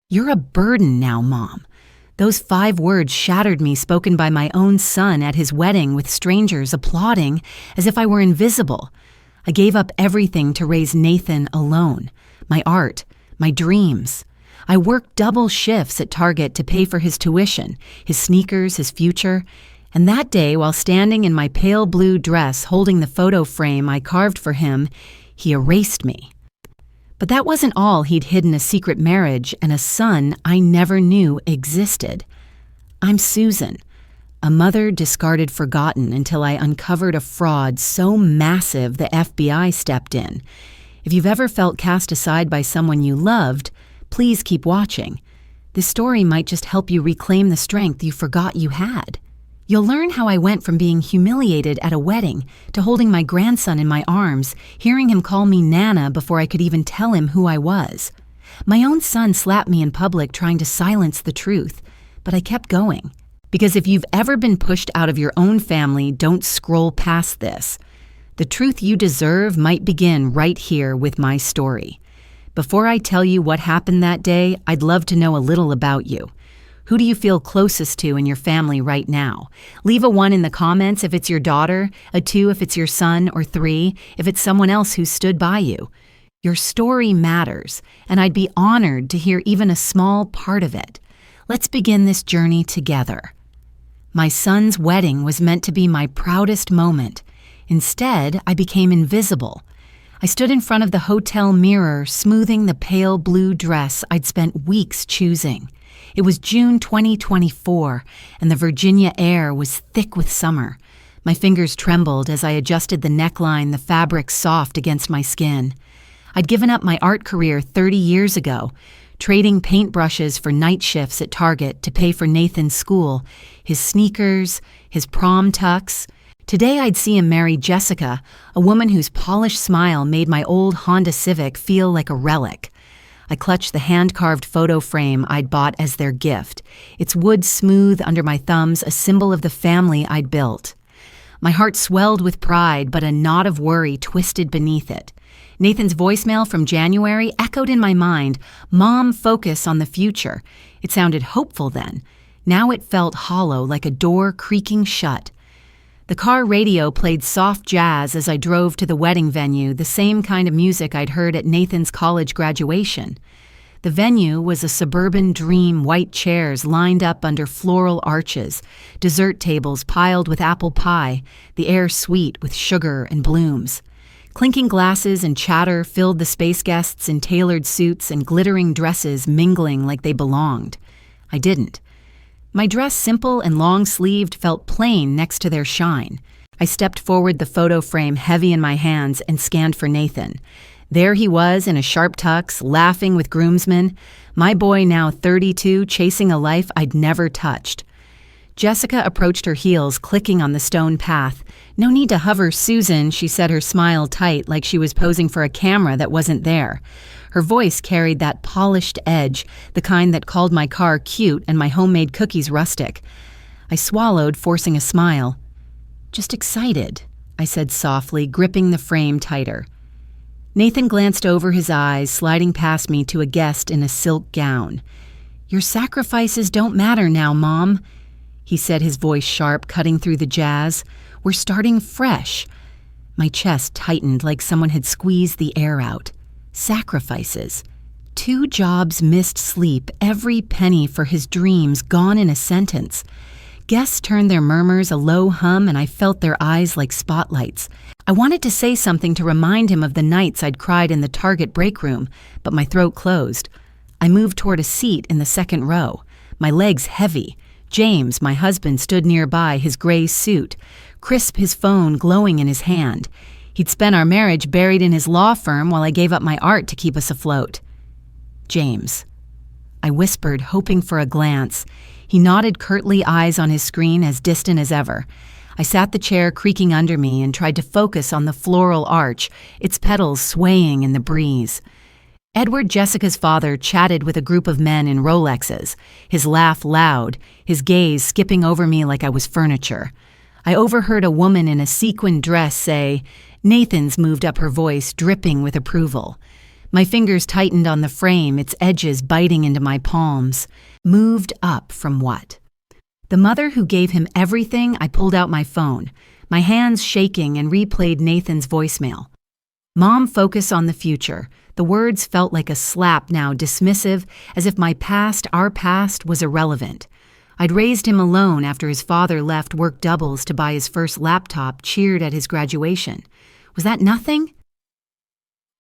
"You're a burden now, Mom." Those 5 words shattered me, spoken by my own son at his wedding with strangers applauding as if I were invisible. I gave up everything to raise Nathan alone. My art, my dreams. I worked double shifts at Target to pay for his tuition, his sneakers, his future. And that day, while standing in my pale blue dress holding the photo frame I carved for him, he erased me. But that wasn't all. He'd hidden a secret marriage and a son I never knew existed. I'm Susan, a mother discarded, forgotten, until I uncovered a fraud so massive the FBI stepped in. If you've ever felt cast aside by someone you loved, please keep watching. This story might just help you reclaim the strength you forgot you had. You'll learn how I went from being humiliated at a wedding to holding my grandson in my arms, hearing him call me Nana before I could even tell him who I was. My own son slapped me in public trying to silence the truth, but I kept going. Because if you've ever been pushed out of your own family, don't scroll past this. The truth you deserve might begin right here with my story. Before I tell you what happened that day, I'd love to know a little about you. Who do you feel closest to in your family right now? Leave a 1 in the comments if it's your daughter, a 2 if it's your son, or 3 if it's someone else who stood by you. Your story matters, and I'd be honored to hear even a small part of it. Let's begin this journey together. My son's wedding was meant to be my proudest moment. Instead, I became invisible. I stood in front of the hotel mirror, smoothing the pale blue dress I'd spent weeks choosing. It was June 2024, and the Virginia air was thick with summer. My fingers trembled as I adjusted the neckline, the fabric soft against my skin. I'd given up my art career 30 years ago, trading paintbrushes for night shifts at Target to pay for Nathan's school, his sneakers, his prom tux. Today I'd see him marry Jessica, a woman whose polished smile made my old Honda Civic feel like a relic. I clutched the hand-carved photo frame I'd bought as their gift, its wood smooth under my thumbs, a symbol of the family I'd built. My heart swelled with pride, but a knot of worry twisted beneath it. Nathan's voicemail from January echoed in my mind, "Mom, focus on the future." It sounded hopeful then. Now it felt hollow, like a door creaking shut. The car radio played soft jazz as I drove to the wedding venue, the same kind of music I'd heard at Nathan's college graduation. The venue was a suburban dream, white chairs lined up under floral arches, dessert tables piled with apple pie, the air sweet with sugar and blooms. Clinking glasses and chatter filled the space guests in tailored suits and glittering dresses mingling like they belonged. I didn't. My dress, simple and long-sleeved, felt plain next to their shine. I stepped forward, the photo frame heavy in my hands, and scanned for Nathan. There he was in a sharp tux, laughing with groomsmen, my boy now 32, chasing a life I'd never touched. Jessica approached her heels, clicking on the stone path. "No need to hover, Susan," she said, her smile tight like she was posing for a camera that wasn't there. Her voice carried that polished edge, the kind that called my car cute and my homemade cookies rustic. I swallowed, forcing a smile. "Just excited," I said softly, gripping the frame tighter. Nathan glanced over his eyes, sliding past me to a guest in a silk gown. "Your sacrifices don't matter now, Mom," he said, his voice sharp, cutting through the jazz. "We're starting fresh." My chest tightened like someone had squeezed the air out. Sacrifices. 2 jobs, missed sleep, every penny for his dreams gone in a sentence. Guests turned their murmurs a low hum, and I felt their eyes like spotlights. I wanted to say something to remind him of the nights I'd cried in the Target break room, but my throat closed. I moved toward a seat in the second row, my legs heavy. James, my husband, stood nearby, his gray suit, crisp, his phone glowing in his hand. He'd spent our marriage buried in his law firm while I gave up my art to keep us afloat. "James," I whispered, hoping for a glance. He nodded curtly, eyes on his screen, as distant as ever. I sat the chair creaking under me and tried to focus on the floral arch, its petals swaying in the breeze. Edward, Jessica's father, chatted with a group of men in Rolexes, his laugh loud, his gaze skipping over me like I was furniture. I overheard a woman in a sequined dress say, "Nathan's," moved up her voice, dripping with approval. My fingers tightened on the frame, its edges biting into my palms. Moved up from what? The mother who gave him everything. I pulled out my phone, my hands shaking, and replayed Nathan's voicemail. Mom, focus on the future. The words felt like a slap now, dismissive, as if my past, our past, was irrelevant. I'd raised him alone after his father left, worked doubles to buy his first laptop, cheered at his graduation. Was that nothing?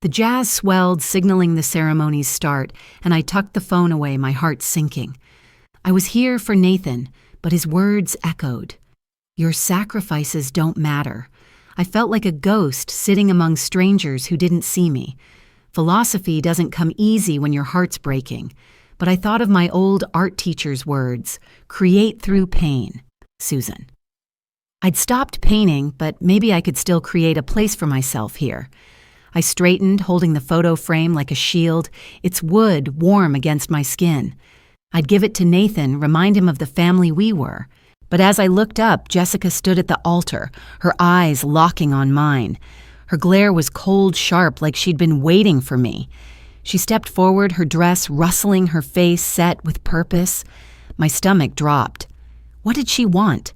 The jazz swelled, signaling the ceremony's start, and I tucked the phone away, my heart sinking. I was here for Nathan, but his words echoed. Your sacrifices don't matter. I felt like a ghost sitting among strangers who didn't see me. Philosophy doesn't come easy when your heart's breaking, but I thought of my old art teacher's words, create through pain, Susan. I'd stopped painting, but maybe I could still create a place for myself here. I straightened, holding the photo frame like a shield, its wood warm against my skin. I'd give it to Nathan, remind him of the family we were. But as I looked up, Jessica stood at the altar, her eyes locking on mine. Her glare was cold, sharp, like she'd been waiting for me. She stepped forward, her dress rustling, her face set with purpose. My stomach dropped. What did she want?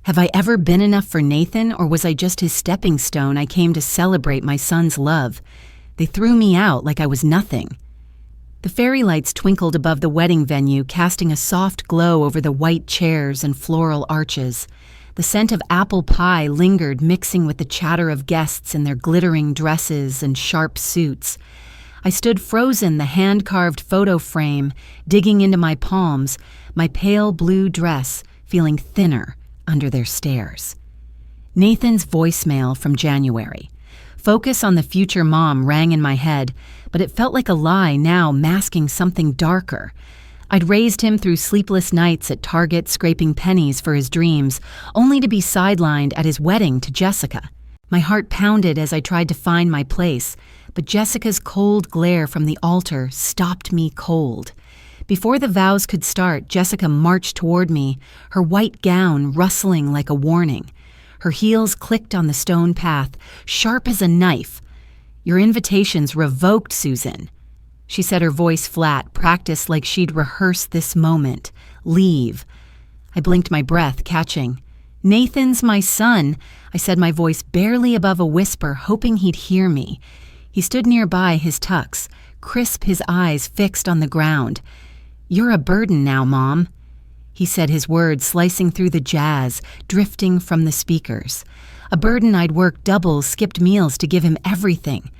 Have I ever been enough for Nathan, or was I just his stepping stone I came to celebrate my son's love? They threw me out like I was nothing. The fairy lights twinkled above the wedding venue, casting a soft glow over the white chairs and floral arches. The scent of apple pie lingered, mixing with the chatter of guests in their glittering dresses and sharp suits. I stood frozen, the hand-carved photo frame digging into my palms, my pale blue dress feeling thinner under their stares. Nathan's voicemail from January. Focus on the future mom rang in my head, but it felt like a lie now, masking something darker. I'd raised him through sleepless nights at Target, scraping pennies for his dreams, only to be sidelined at his wedding to Jessica. My heart pounded as I tried to find my place, but Jessica's cold glare from the altar stopped me cold. Before the vows could start, Jessica marched toward me, her white gown rustling like a warning. Her heels clicked on the stone path, sharp as a knife. Your invitation's revoked, Susan. She said, her voice flat, practiced like she'd rehearsed this moment. Leave. I blinked my breath, catching. Nathan's my son, I said, my voice barely above a whisper, hoping he'd hear me. He stood nearby, his tux, crisp, his eyes fixed on the ground. You're a burden now, Mom. He said, his words slicing through the jazz, drifting from the speakers. A burden I'd worked doubles, skipped meals to give him everything.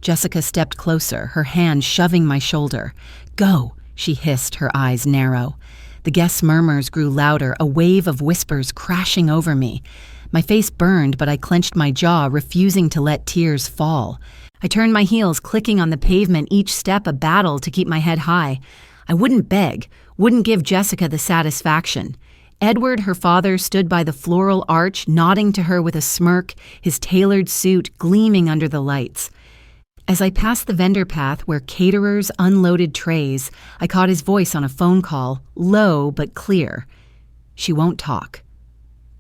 Jessica stepped closer, her hand shoving my shoulder. Go, she hissed, her eyes narrow. The guests' murmurs grew louder, a wave of whispers crashing over me. My face burned, but I clenched my jaw, refusing to let tears fall. I turned my heels, clicking on the pavement, each step a battle to keep my head high. I wouldn't beg, wouldn't give Jessica the satisfaction. Edward, her father, stood by the floral arch, nodding to her with a smirk, his tailored suit gleaming under the lights. As I passed the vendor path where caterers unloaded trays, I caught his voice on a phone call, low but clear. She won't talk.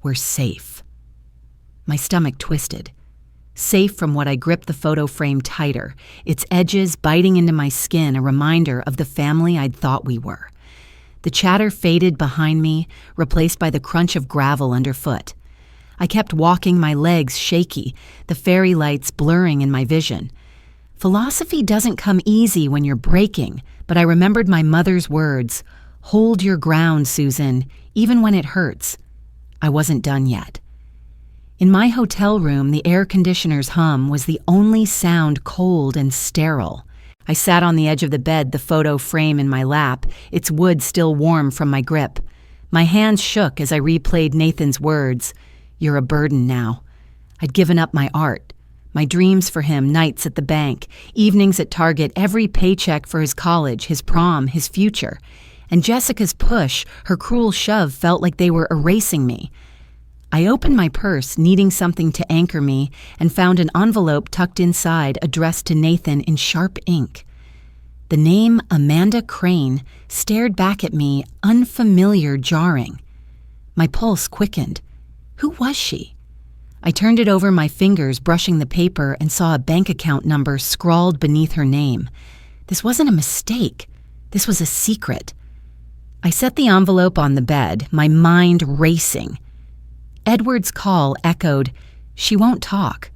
We're safe. My stomach twisted. Safe from what I gripped the photo frame tighter, its edges biting into my skin, a reminder of the family I'd thought we were. The chatter faded behind me, replaced by the crunch of gravel underfoot. I kept walking, my legs shaky, the fairy lights blurring in my vision. Philosophy doesn't come easy when you're breaking, but I remembered my mother's words, hold your ground, Susan, even when it hurts. I wasn't done yet. In my hotel room, the air conditioner's hum was the only sound, cold and sterile. I sat on the edge of the bed, the photo frame in my lap, its wood still warm from my grip. My hands shook as I replayed Nathan's words, you're a burden now. I'd given up my art, my dreams for him, nights at the bank, evenings at Target, every paycheck for his college, his prom, his future. And Jessica's push, her cruel shove felt like they were erasing me. I opened my purse, needing something to anchor me, and found an envelope tucked inside addressed to Nathan in sharp ink. The name Amanda Crane stared back at me, unfamiliar, jarring. My pulse quickened. Who was she? I turned it over my fingers, brushing the paper, and saw a bank account number scrawled beneath her name. This wasn't a mistake. This was a secret. I set the envelope on the bed, my mind racing. Edward's call echoed, "She won't talk."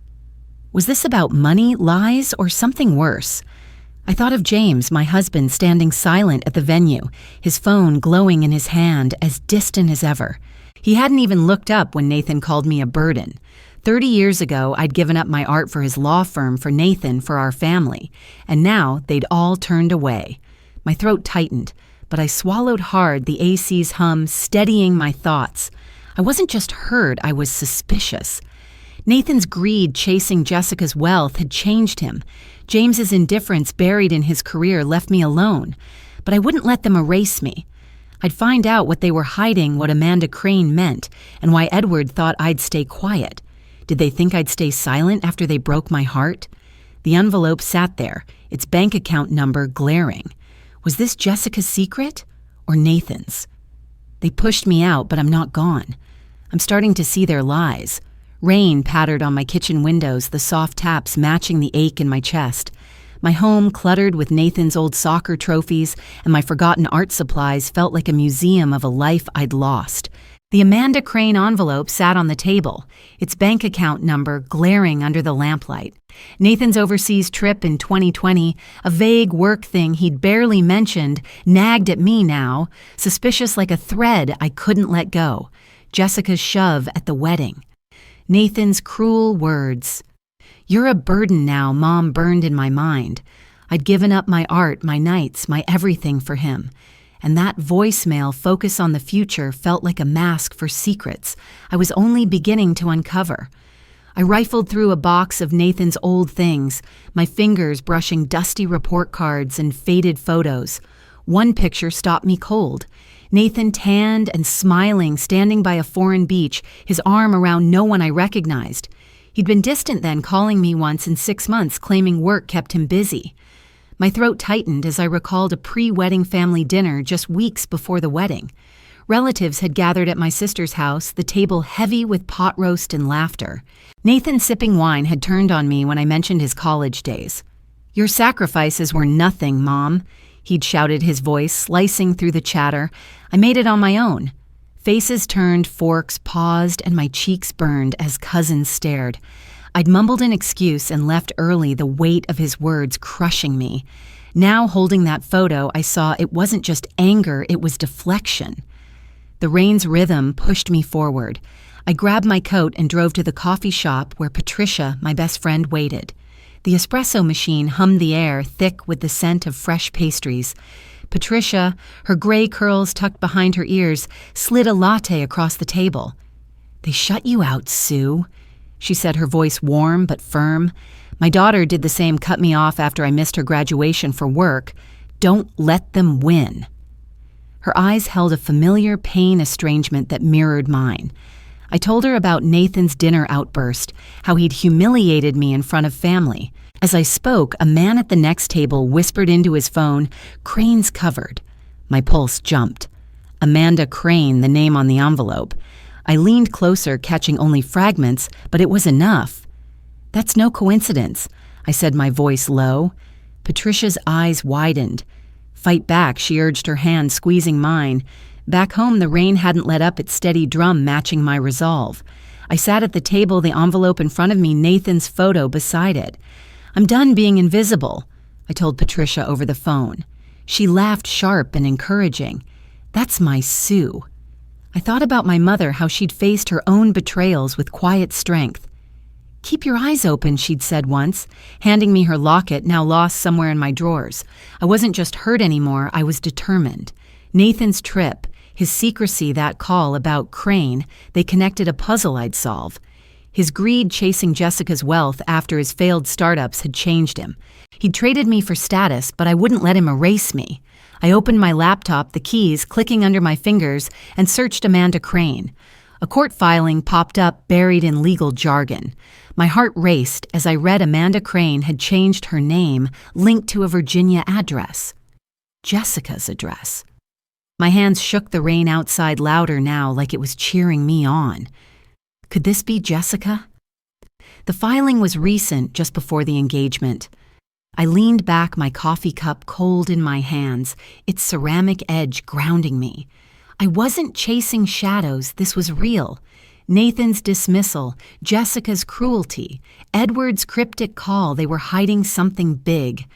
Was this about money, lies, or something worse? I thought of James, my husband, standing silent at the venue, his phone glowing in his hand, as distant as ever. He hadn't even looked up when Nathan called me a burden. 30 years ago, I'd given up my art for his law firm for Nathan, for our family, and now they'd all turned away. My throat tightened, but I swallowed hard, the AC's hum steadying my thoughts. I wasn't just hurt, I was suspicious. Nathan's greed chasing Jessica's wealth had changed him. James's indifference buried in his career left me alone, but I wouldn't let them erase me. I'd find out what they were hiding, what Amanda Crane meant, and why Edward thought I'd stay quiet. Did they think I'd stay silent after they broke my heart? The envelope sat there, its bank account number glaring. Was this Jessica's secret or Nathan's? They pushed me out, but I'm not gone. I'm starting to see their lies. Rain pattered on my kitchen windows, the soft taps matching the ache in my chest. My home, cluttered with Nathan's old soccer trophies and my forgotten art supplies, felt like a museum of a life I'd lost. The Amanda Crane envelope sat on the table, its bank account number glaring under the lamplight. Nathan's overseas trip in 2020, a vague work thing he'd barely mentioned, nagged at me now, suspicious like a thread I couldn't let go. Jessica's shove at the wedding. Nathan's cruel words. "You're a burden now," Mom burned in my mind. I'd given up my art, my nights, my everything for him. And that voicemail focus on the future felt like a mask for secrets I was only beginning to uncover. I rifled through a box of Nathan's old things, my fingers brushing dusty report cards and faded photos. One picture stopped me cold. Nathan, tanned and smiling, standing by a foreign beach, his arm around no one I recognized. He'd been distant then, calling me once in 6 months, claiming work kept him busy. My throat tightened as I recalled a pre-wedding family dinner just weeks before the wedding. Relatives had gathered at my sister's house, the table heavy with pot roast and laughter. Nathan, sipping wine, had turned on me when I mentioned his college days. "Your sacrifices were nothing, Mom," he'd shouted, his voice slicing through the chatter. I made it on my own. Faces turned, forks paused, and my cheeks burned as cousins stared. I'd mumbled an excuse and left early, the weight of his words crushing me. Now, holding that photo, I saw it wasn't just anger, it was deflection. The rain's rhythm pushed me forward. I grabbed my coat and drove to the coffee shop where Patricia, my best friend, waited. The espresso machine hummed the air, thick with the scent of fresh pastries. Patricia, her gray curls tucked behind her ears, slid a latte across the table. "They shut you out, Sue," she said, her voice warm but firm. My daughter did the same, cut me off after I missed her graduation for work. "Don't let them win." Her eyes held a familiar pain estrangement that mirrored mine. I told her about Nathan's dinner outburst, how he'd humiliated me in front of family. As I spoke, a man at the next table whispered into his phone, "Crane's covered." My pulse jumped. Amanda Crane, the name on the envelope. I leaned closer, catching only fragments, but it was enough. "That's no coincidence," I said, my voice low. Patricia's eyes widened. "Fight back," she urged, her hand squeezing mine. Back home, the rain hadn't let up its steady drum, matching my resolve. I sat at the table, the envelope in front of me, Nathan's photo beside it. "I'm done being invisible," I told Patricia over the phone. She laughed, sharp and encouraging. "That's my Sue." I thought about my mother, how she'd faced her own betrayals with quiet strength. "Keep your eyes open," she'd said once, handing me her locket, now lost somewhere in my drawers. I wasn't just hurt anymore, I was determined. Nathan's trip, his secrecy, that call about Crane, they connected a puzzle I'd solve. His greed chasing Jessica's wealth after his failed startups had changed him. He'd traded me for status, but I wouldn't let him erase me. I opened my laptop, the keys clicking under my fingers, and searched Amanda Crane. A court filing popped up, buried in legal jargon. My heart raced as I read Amanda Crane had changed her name, linked to a Virginia address. Jessica's address. My hands shook, the rain outside louder now, like it was cheering me on. Could this be Jessica? The filing was recent, just before the engagement. I leaned back, my coffee cup cold in my hands, its ceramic edge grounding me. I wasn't chasing shadows, this was real. Nathan's dismissal, Jessica's cruelty, Edward's cryptic call, they were hiding something big.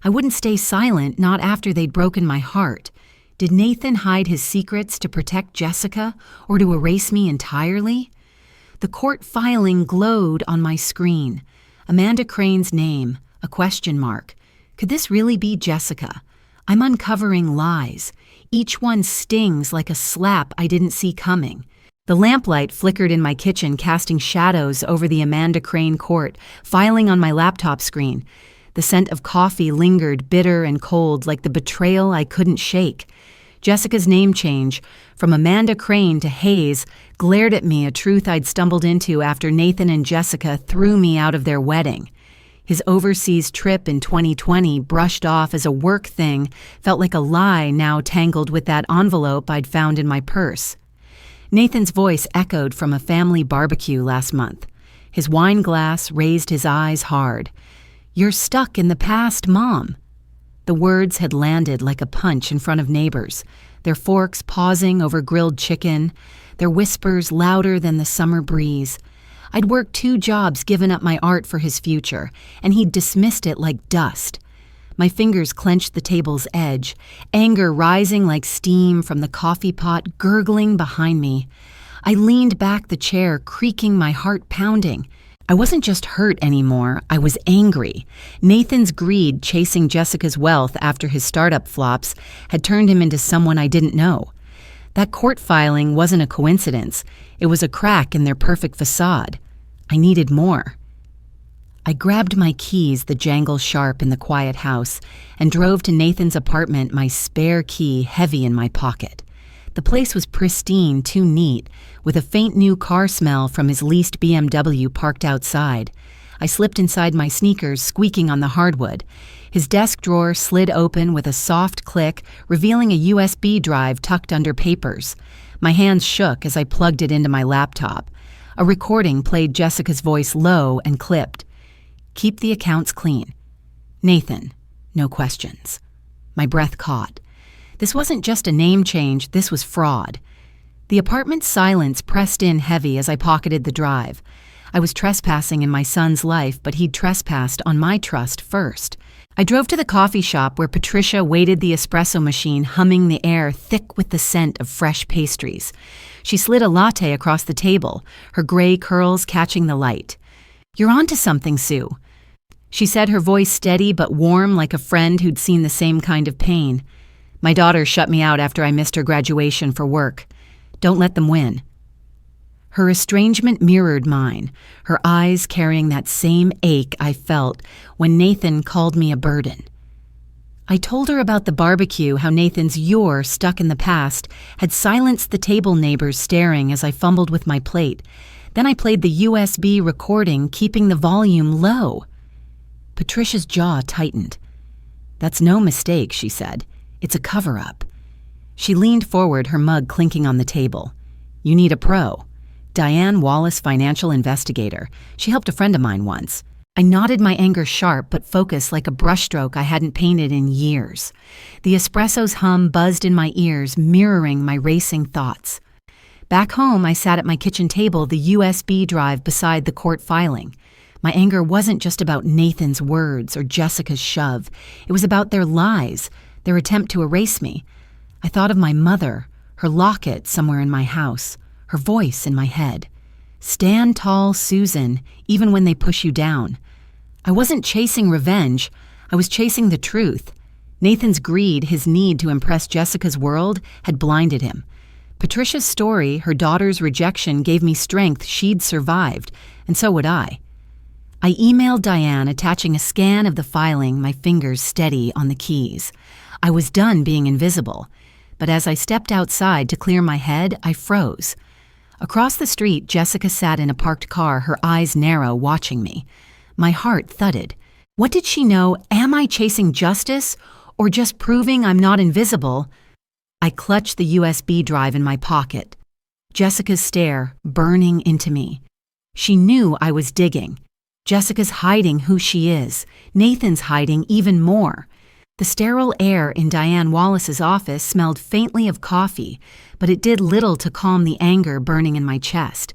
I wouldn't stay silent, not after they'd broken my heart. Did Nathan hide his secrets to protect Jessica or to erase me entirely? The court filing glowed on my screen. Amanda Crane's name, a question mark. Could this really be Jessica? I'm uncovering lies. Each one stings like a slap I didn't see coming. The lamplight flickered in my kitchen, casting shadows over the Amanda Crane court, filing on my laptop screen. The scent of coffee lingered, bitter and cold, like the betrayal I couldn't shake. Jessica's name change, from Amanda Crane to Hayes, glared at me, a truth I'd stumbled into after Nathan and Jessica threw me out of their wedding. His overseas trip in 2020, brushed off as a work thing, felt like a lie now tangled with that envelope I'd found in my purse. Nathan's voice echoed from a family barbecue last month. His wine glass raised his eyes hard. "You're stuck in the past, Mom." The words had landed like a punch in front of neighbors, their forks pausing over grilled chicken, their whispers louder than the summer breeze. I'd worked 2 jobs, given up my art for his future, and he'd dismissed it like dust. My fingers clenched the table's edge, anger rising like steam from the coffee pot gurgling behind me. I leaned back the chair, creaking, my heart pounding. I wasn't just hurt anymore, I was angry. Nathan's greed, chasing Jessica's wealth after his startup flops, had turned him into someone I didn't know. That court filing wasn't a coincidence. It was a crack in their perfect facade. I needed more. I grabbed my keys, the jangle sharp in the quiet house, and drove to Nathan's apartment, my spare key heavy in my pocket. The place was pristine, too neat, with a faint new car smell from his leased BMW parked outside. I slipped inside my sneakers, squeaking on the hardwood. His desk drawer slid open with a soft click, revealing a USB drive tucked under papers. My hands shook as I plugged it into my laptop. A recording played, Jessica's voice low and clipped. "Keep the accounts clean. Nathan, no questions." My breath caught. This wasn't just a name change, this was fraud. The apartment's silence pressed in heavy as I pocketed the drive. I was trespassing in my son's life, but he'd trespassed on my trust first. I drove to the coffee shop where Patricia waited the espresso machine, humming the air thick with the scent of fresh pastries. She slid a latte across the table, her gray curls catching the light. "You're onto something, Sue," she said, her voice steady but warm like a friend who'd seen the same kind of pain. "My daughter shut me out after I missed her graduation for work. Don't let them win." Her estrangement mirrored mine, her eyes carrying that same ache I felt when Nathan called me a burden. I told her about the barbecue, how Nathan's "you're" stuck in the past had silenced the table neighbors staring as I fumbled with my plate. Then I played the USB recording, keeping the volume low. Patricia's jaw tightened. "That's no mistake," she said. "It's a cover-up." She leaned forward, her mug clinking on the table. "You need a pro. Diane Wallace, financial investigator. She helped a friend of mine once." I nodded, my anger sharp but focused like a brushstroke I hadn't painted in years. The espresso's hum buzzed in my ears, mirroring my racing thoughts. Back home, I sat at my kitchen table, the USB drive beside the court filing. My anger wasn't just about Nathan's words or Jessica's shove. It was about their lies, their attempt to erase me. I thought of my mother, her locket somewhere in my house, her voice in my head. "Stand tall, Susan, even when they push you down." I wasn't chasing revenge. I was chasing the truth. Nathan's greed, his need to impress Jessica's world, had blinded him. Patricia's story, her daughter's rejection, gave me strength she'd survived, and so would I. I emailed Diane, attaching a scan of the filing, my fingers steady on the keys. I was done being invisible, but as I stepped outside to clear my head, I froze. Across the street, Jessica sat in a parked car, her eyes narrow, watching me. My heart thudded. What did she know? Am I chasing justice, or just proving I'm not invisible? I clutched the USB drive in my pocket. Jessica's stare burning into me. She knew I was digging. Jessica's hiding who she is. Nathan's hiding even more. The sterile air in Diane Wallace's office smelled faintly of coffee, but it did little to calm the anger burning in my chest.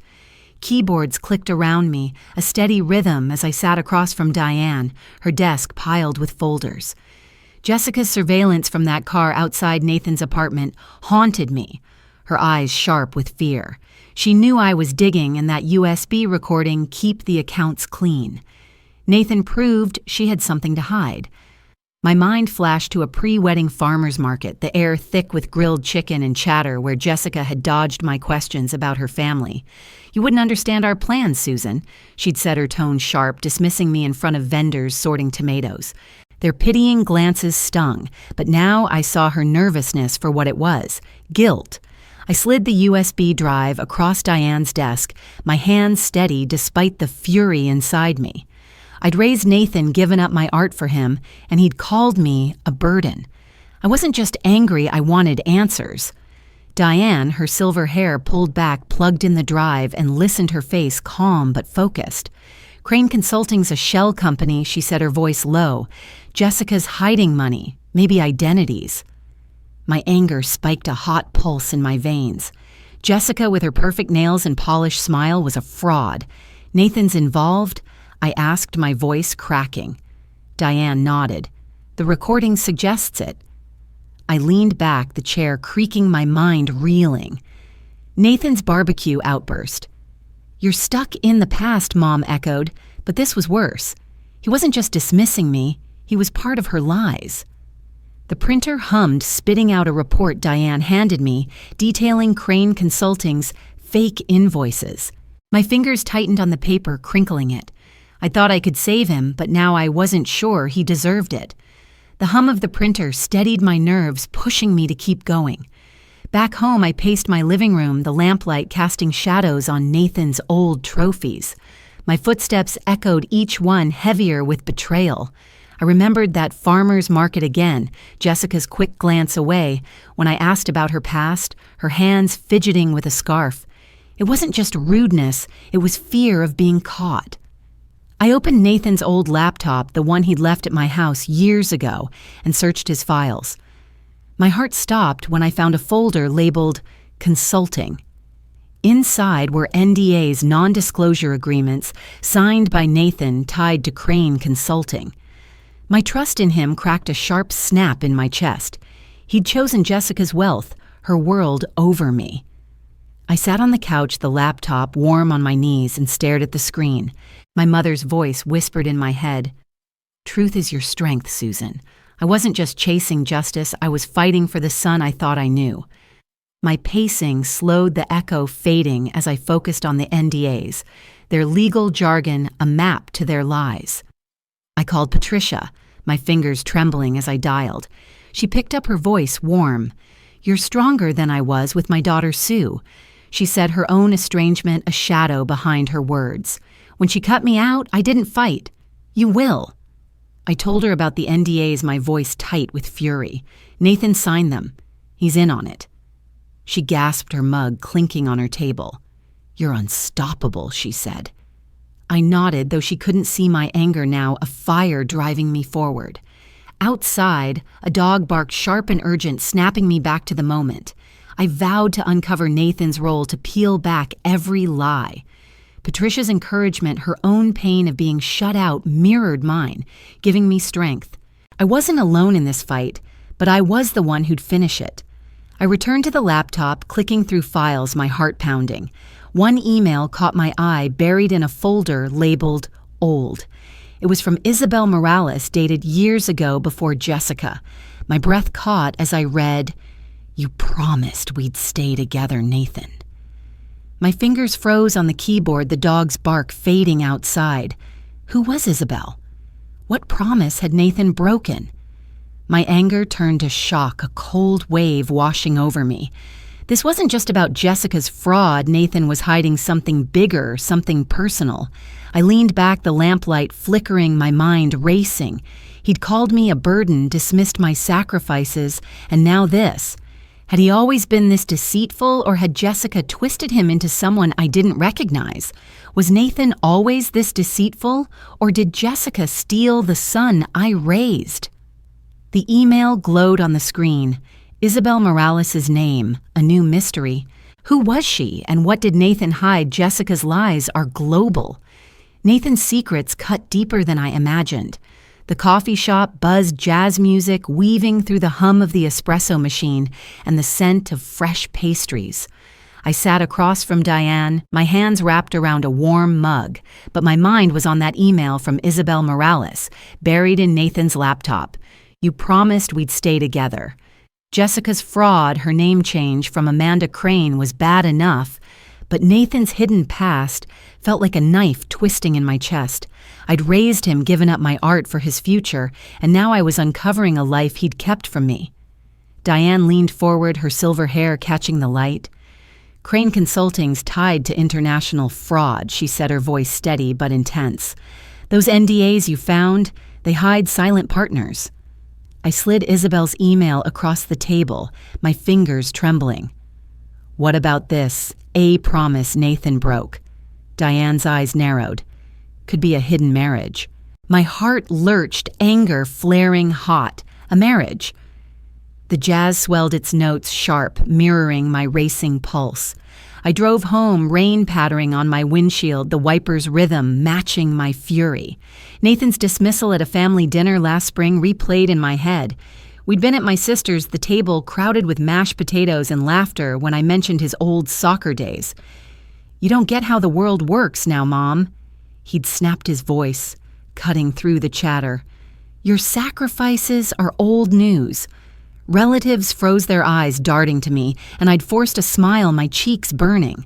Keyboards clicked around me, a steady rhythm as I sat across from Diane, her desk piled with folders. Jessica's surveillance from that car outside Nathan's apartment haunted me, her eyes sharp with fear. She knew I was digging and that USB recording keep the accounts clean. Nathan proved she had something to hide. My mind flashed to a pre-wedding farmer's market, the air thick with grilled chicken and chatter where Jessica had dodged my questions about her family. "You wouldn't understand our plans, Susan," she'd said, her tone sharp, dismissing me in front of vendors sorting tomatoes. Their pitying glances stung, but now I saw her nervousness for what it was, guilt. I slid the USB drive across Diane's desk, my hands steady despite the fury inside me. I'd raised Nathan, given up my art for him, and he'd called me a burden. I wasn't just angry, I wanted answers. Diane, her silver hair pulled back, plugged in the drive, and listened, her face calm but focused. "Crane Consulting's a shell company," she said, her voice low. "Jessica's hiding money, maybe identities." My anger spiked a hot pulse in my veins. Jessica, with her perfect nails and polished smile, was a fraud. "Nathan's involved?" I asked, my voice cracking. Diane nodded. "The recording suggests it." I leaned back, the chair creaking, my mind reeling. Nathan's barbecue outburst. "You're stuck in the past," Mom echoed, but this was worse. He wasn't just dismissing me, he was part of her lies. The printer hummed, spitting out a report Diane handed me, detailing Crane Consulting's fake invoices. My fingers tightened on the paper, crinkling it. I thought I could save him, but now I wasn't sure he deserved it. The hum of the printer steadied my nerves, pushing me to keep going. Back home, I paced my living room, the lamplight casting shadows on Nathan's old trophies. My footsteps echoed, each one heavier with betrayal. I remembered that farmer's market again, Jessica's quick glance away when I asked about her past, her hands fidgeting with a scarf. It wasn't just rudeness, it was fear of being caught. I opened Nathan's old laptop, the one he'd left at my house years ago, and searched his files. My heart stopped when I found a folder labeled Consulting. Inside were NDAs, non-disclosure agreements, signed by Nathan, tied to Crane Consulting. My trust in him cracked a sharp snap in my chest. He'd chosen Jessica's wealth, her world, over me. I sat on the couch, the laptop warm on my knees, and stared at the screen. My mother's voice whispered in my head, "Truth is your strength, Susan." I wasn't just chasing justice, I was fighting for the son I thought I knew. My pacing slowed, the echo fading as I focused on the NDAs, their legal jargon a map to their lies. I called Patricia, my fingers trembling as I dialed. She picked up, her voice warm. "You're stronger than I was with my daughter Sue," she said, her own estrangement a shadow behind her words. "When she cut me out, I didn't fight. You will." I told her about the NDAs, my voice tight with fury. "Nathan signed them. He's in on it." She gasped, her mug clinking on her table. "You're unstoppable," she said. I nodded, though she couldn't see my anger now, a fire driving me forward. Outside, a dog barked sharp and urgent, snapping me back to the moment. I vowed to uncover Nathan's role, to peel back every lie. Patricia's encouragement, her own pain of being shut out, mirrored mine, giving me strength. I wasn't alone in this fight, but I was the one who'd finish it. I returned to the laptop, clicking through files, my heart pounding. One email caught my eye, buried in a folder labeled Old. It was from Isabel Morales, dated years ago before Jessica. My breath caught as I read, "You promised we'd stay together, Nathan." My fingers froze on the keyboard, the dog's bark fading outside. Who was Isabel? What promise had Nathan broken? My anger turned to shock, a cold wave washing over me. This wasn't just about Jessica's fraud. Nathan was hiding something bigger, something personal. I leaned back, the lamplight flickering, my mind racing. He'd called me a burden, dismissed my sacrifices, and now this. Had he always been this deceitful, or had Jessica twisted him into someone I didn't recognize? Was Nathan always this deceitful, or did Jessica steal the son I raised? The email glowed on the screen. Isabel Morales' name, a new mystery. Who was she, and what did Nathan hide? Jessica's lies are global. Nathan's secrets cut deeper than I imagined. The coffee shop buzzed jazz music, weaving through the hum of the espresso machine and the scent of fresh pastries. I sat across from Diane, my hands wrapped around a warm mug, but my mind was on that email from Isabel Morales, buried in Nathan's laptop. You promised we'd stay together. Jessica's fraud, her name change from Amanda Crane, was bad enough, but Nathan's hidden past felt like a knife twisting in my chest. I'd raised him, given up my art for his future, and now I was uncovering a life he'd kept from me. Diane leaned forward, her silver hair catching the light. Crane Consulting's tied to international fraud, she said, her voice steady but intense. Those NDAs you found, they hide silent partners. I slid Isabel's email across the table, my fingers trembling. What about this? A promise Nathan broke. Diane's eyes narrowed. Could be a hidden marriage. My heart lurched, anger flaring hot. A marriage. The jazz swelled its notes sharp, mirroring my racing pulse. I drove home, rain pattering on my windshield, the wiper's rhythm matching my fury. Nathan's dismissal at a family dinner last spring replayed in my head. We'd been at my sister's, the table crowded with mashed potatoes and laughter when I mentioned his old soccer days. You don't get how the world works now, Mom. He'd snapped his voice, cutting through the chatter. Your sacrifices are old news. Relatives froze their eyes, darting to me, and I'd forced a smile, my cheeks burning.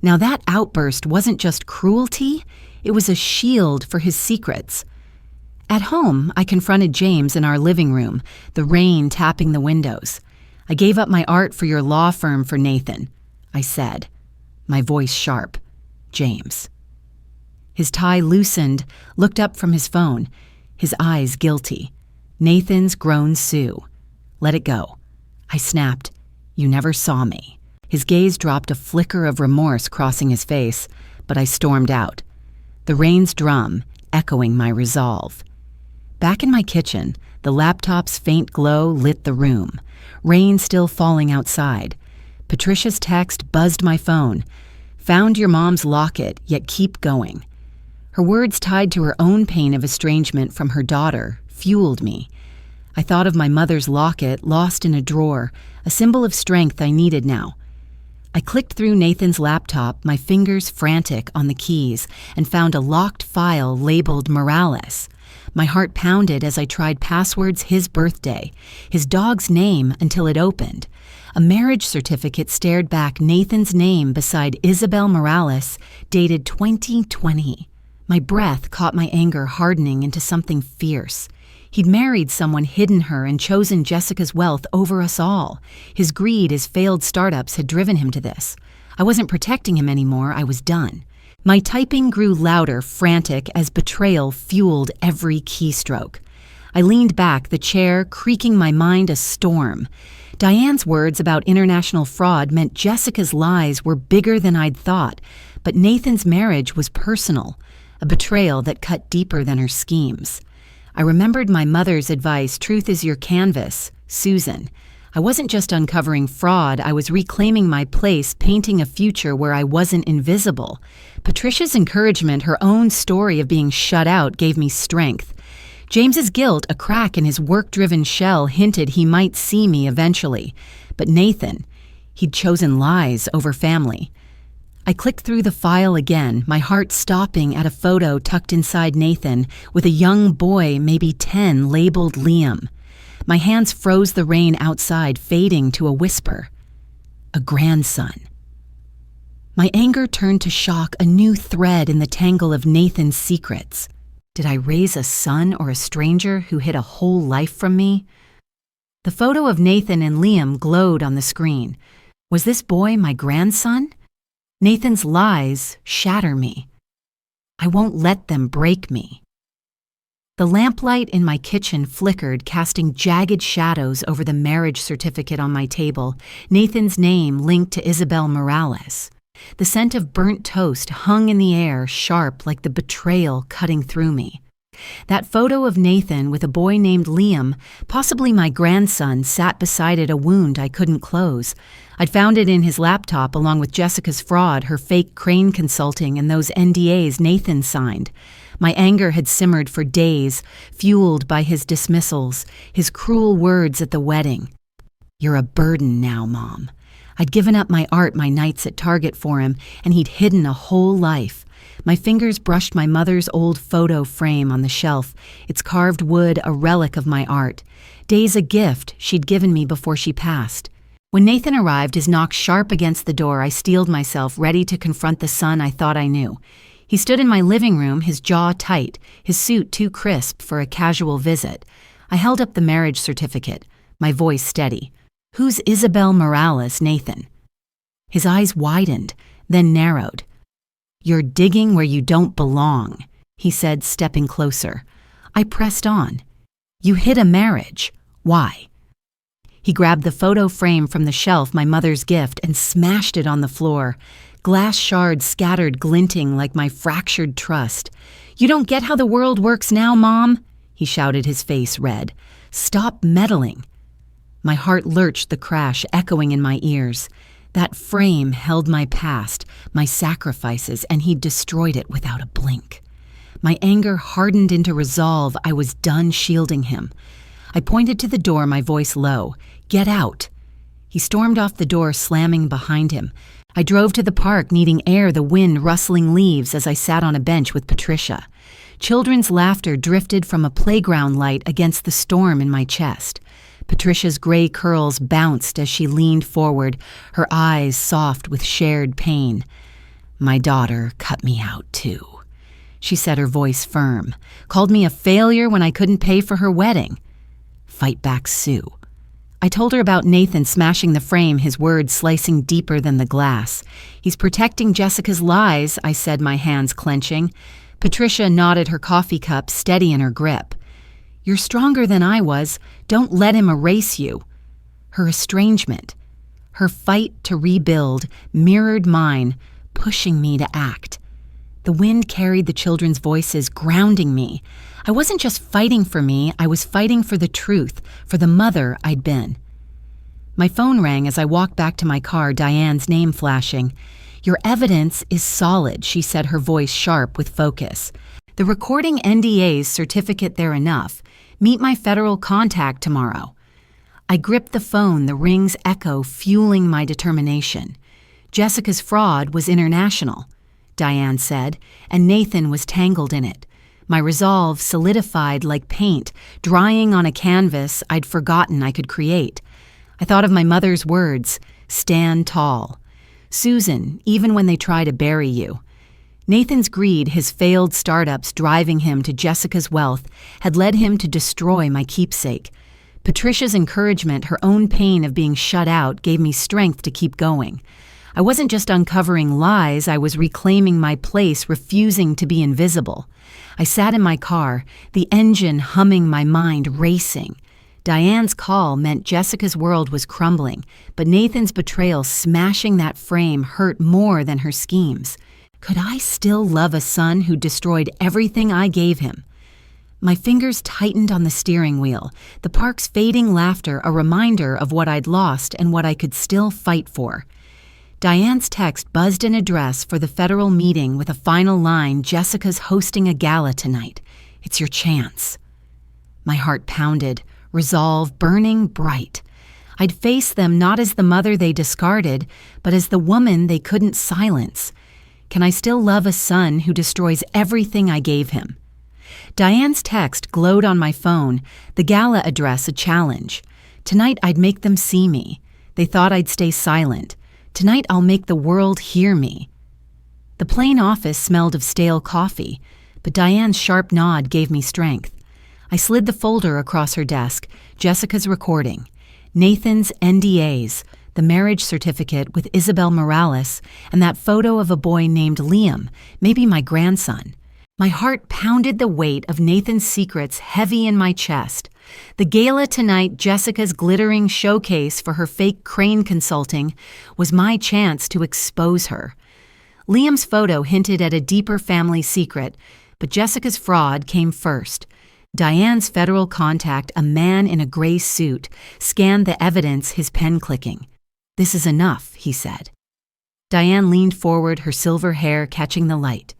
Now that outburst wasn't just cruelty, it was a shield for his secrets. At home, I confronted James in our living room, the rain tapping the windows. I gave up my art for your law firm for Nathan, I said, my voice sharp. James. His tie loosened, looked up from his phone, his eyes guilty. Nathan's grown Sue. Let it go. I snapped. You never saw me. His gaze dropped, a flicker of remorse crossing his face, but I stormed out. The rain's drum, echoing my resolve. Back in my kitchen, the laptop's faint glow lit the room. Rain still falling outside. Patricia's text buzzed my phone. Found your mom's locket, yet keep going. Her words, tied to her own pain of estrangement from her daughter, fueled me. I thought of my mother's locket, lost in a drawer, a symbol of strength I needed now. I clicked through Nathan's laptop, my fingers frantic on the keys, and found a locked file labeled Morales. My heart pounded as I tried passwords, his birthday, his dog's name, until it opened. A marriage certificate stared back, Nathan's name beside Isabel Morales, dated 2020. My breath caught my anger hardening into something fierce. He'd married someone, hidden her, and chosen Jessica's wealth over us all. His greed, his failed startups had driven him to this. I wasn't protecting him anymore, I was done. My typing grew louder, frantic, as betrayal fueled every keystroke. I leaned back, the chair creaking, my mind a storm. Diane's words about international fraud meant Jessica's lies were bigger than I'd thought, but Nathan's marriage was personal, a betrayal that cut deeper than her schemes. I remembered my mother's advice, truth is your canvas, Susan. I wasn't just uncovering fraud, I was reclaiming my place, painting a future where I wasn't invisible. Patricia's encouragement, her own story of being shut out, gave me strength. James's guilt, a crack in his work-driven shell, hinted he might see me eventually. But Nathan, he'd chosen lies over family. I clicked through the file again, my heart stopping at a photo tucked inside Nathan with a young boy, maybe 10, labeled Liam. My hands froze, the rain outside fading to a whisper. A grandson. My anger turned to shock, a new thread in the tangle of Nathan's secrets. Did I raise a son or a stranger who hid a whole life from me? The photo of Nathan and Liam glowed on the screen. Was this boy my grandson? Nathan's lies shatter me. I won't let them break me. The lamplight in my kitchen flickered, casting jagged shadows over the marriage certificate on my table, Nathan's name linked to Isabel Morales. The scent of burnt toast hung in the air, sharp like the betrayal cutting through me. That photo of Nathan with a boy named Liam, possibly my grandson, sat beside it, a wound I couldn't close. I'd found it in his laptop along with Jessica's fraud, her fake Crane consulting, and those NDAs Nathan signed. My anger had simmered for days, fueled by his dismissals, his cruel words at the wedding. "You're a burden now, Mom." I'd given up my art, my nights at Target for him, and he'd hidden a whole life. My fingers brushed my mother's old photo frame on the shelf, its carved wood a relic of my art. Days a gift she'd given me before she passed. When Nathan arrived, his knock sharp against the door, I steeled myself, ready to confront the son I thought I knew. He stood in my living room, his jaw tight, his suit too crisp for a casual visit. I held up the marriage certificate, my voice steady. "Who's Isabel Morales, Nathan?" His eyes widened, then narrowed. "You're digging where you don't belong," he said, stepping closer. I pressed on. "You hid a marriage. Why?" He grabbed the photo frame from the shelf, my mother's gift, and smashed it on the floor. Glass shards scattered, glinting like my fractured trust. "You don't get how the world works now, Mom?" he shouted, his face red. "Stop meddling." My heart lurched, the crash echoing in my ears. That frame held my past, my sacrifices, and he'd destroyed it without a blink. My anger hardened into resolve. I was done shielding him. I pointed to the door, my voice low. "Get out." He stormed off the door, slamming behind him. I drove to the park, needing air, the wind rustling leaves as I sat on a bench with Patricia. Children's laughter drifted from a playground light against the storm in my chest. Patricia's gray curls bounced as she leaned forward, her eyes soft with shared pain. "My daughter cut me out, too," she said, her voice firm. "Called me a failure when I couldn't pay for her wedding. Fight back, Sue." I told her about Nathan smashing the frame, his words slicing deeper than the glass. "He's protecting Jessica's lies," I said, my hands clenching. Patricia nodded, her coffee cup steady in her grip. "You're stronger than I was. Don't let him erase you." Her estrangement, her fight to rebuild, mirrored mine, pushing me to act. The wind carried the children's voices, grounding me. I wasn't just fighting for me, I was fighting for the truth, for the mother I'd been. My phone rang as I walked back to my car, Diane's name flashing. "Your evidence is solid," she said, her voice sharp with focus. "The recording NDA's certificate there enough. Meet my federal contact tomorrow." I gripped the phone, the ring's echo fueling my determination. Jessica's fraud was international, Diane said, and Nathan was tangled in it. My resolve solidified like paint, drying on a canvas I'd forgotten I could create. I thought of my mother's words, "Stand tall. Susan, even when they try to bury you." Nathan's greed, his failed startups driving him to Jessica's wealth, had led him to destroy my keepsake. Patricia's encouragement, her own pain of being shut out, gave me strength to keep going. I wasn't just uncovering lies, I was reclaiming my place, refusing to be invisible. I sat in my car, the engine humming, my mind racing. Diane's call meant Jessica's world was crumbling, but Nathan's betrayal smashing that frame hurt more than her schemes. Could I still love a son who destroyed everything I gave him? My fingers tightened on the steering wheel, the park's fading laughter a reminder of what I'd lost and what I could still fight for. Diane's text buzzed an address for the federal meeting with a final line, "Jessica's hosting a gala tonight. It's your chance." My heart pounded, resolve burning bright. I'd face them not as the mother they discarded, but as the woman they couldn't silence. Can I still love a son who destroys everything I gave him? Diane's text glowed on my phone, the gala address a challenge. Tonight I'd make them see me. They thought I'd stay silent. Tonight I'll make the world hear me. The plain office smelled of stale coffee, but Diane's sharp nod gave me strength. I slid the folder across her desk, Jessica's recording, Nathan's NDAs, the marriage certificate with Isabel Morales, and that photo of a boy named Liam, maybe my grandson. My heart pounded the weight of Nathan's secrets heavy in my chest. The gala tonight, Jessica's glittering showcase for her fake crane consulting, was my chance to expose her. Liam's photo hinted at a deeper family secret, but Jessica's fraud came first. Diane's federal contact, a man in a gray suit, scanned the evidence, his pen clicking. "This is enough," he said. Diane leaned forward, her silver hair catching the light.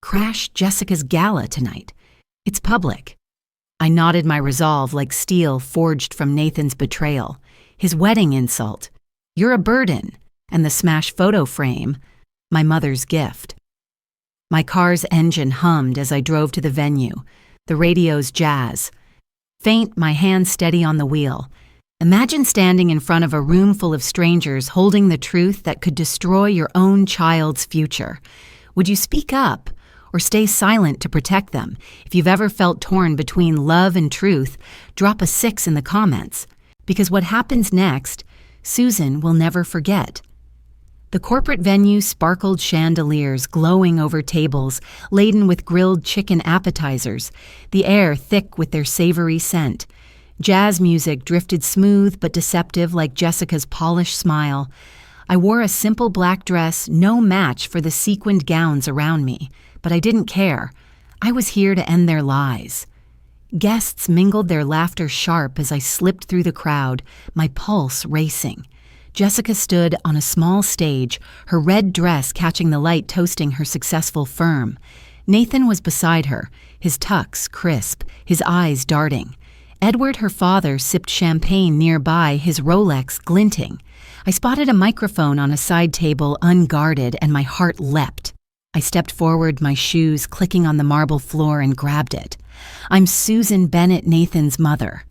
"Crash Jessica's gala tonight. It's public." I nodded my resolve like steel forged from Nathan's betrayal. His wedding insult. "You're a burden." And the smash photo frame. My mother's gift. My car's engine hummed as I drove to the venue. The radio's jazz. Faint, my hand steady on the wheel. Imagine standing in front of a room full of strangers holding the truth that could destroy your own child's future. Would you speak up or stay silent to protect them? If you've ever felt torn between love and truth, drop a 6 in the comments. Because what happens next, Susan will never forget. The corporate venue sparkled chandeliers glowing over tables laden with grilled chicken appetizers, the air thick with their savory scent. Jazz music drifted smooth but deceptive like Jessica's polished smile. I wore a simple black dress, no match for the sequined gowns around me, but I didn't care. I was here to end their lies. Guests mingled their laughter sharp as I slipped through the crowd, my pulse racing. Jessica stood on a small stage, her red dress catching the light toasting her successful firm. Nathan was beside her, his tux crisp, his eyes darting. Edward, her father, sipped champagne nearby, his Rolex glinting. I spotted a microphone on a side table unguarded, and my heart leapt. I stepped forward, my shoes clicking on the marble floor, and grabbed it. "I'm Susan Bennett, Nathan's mother."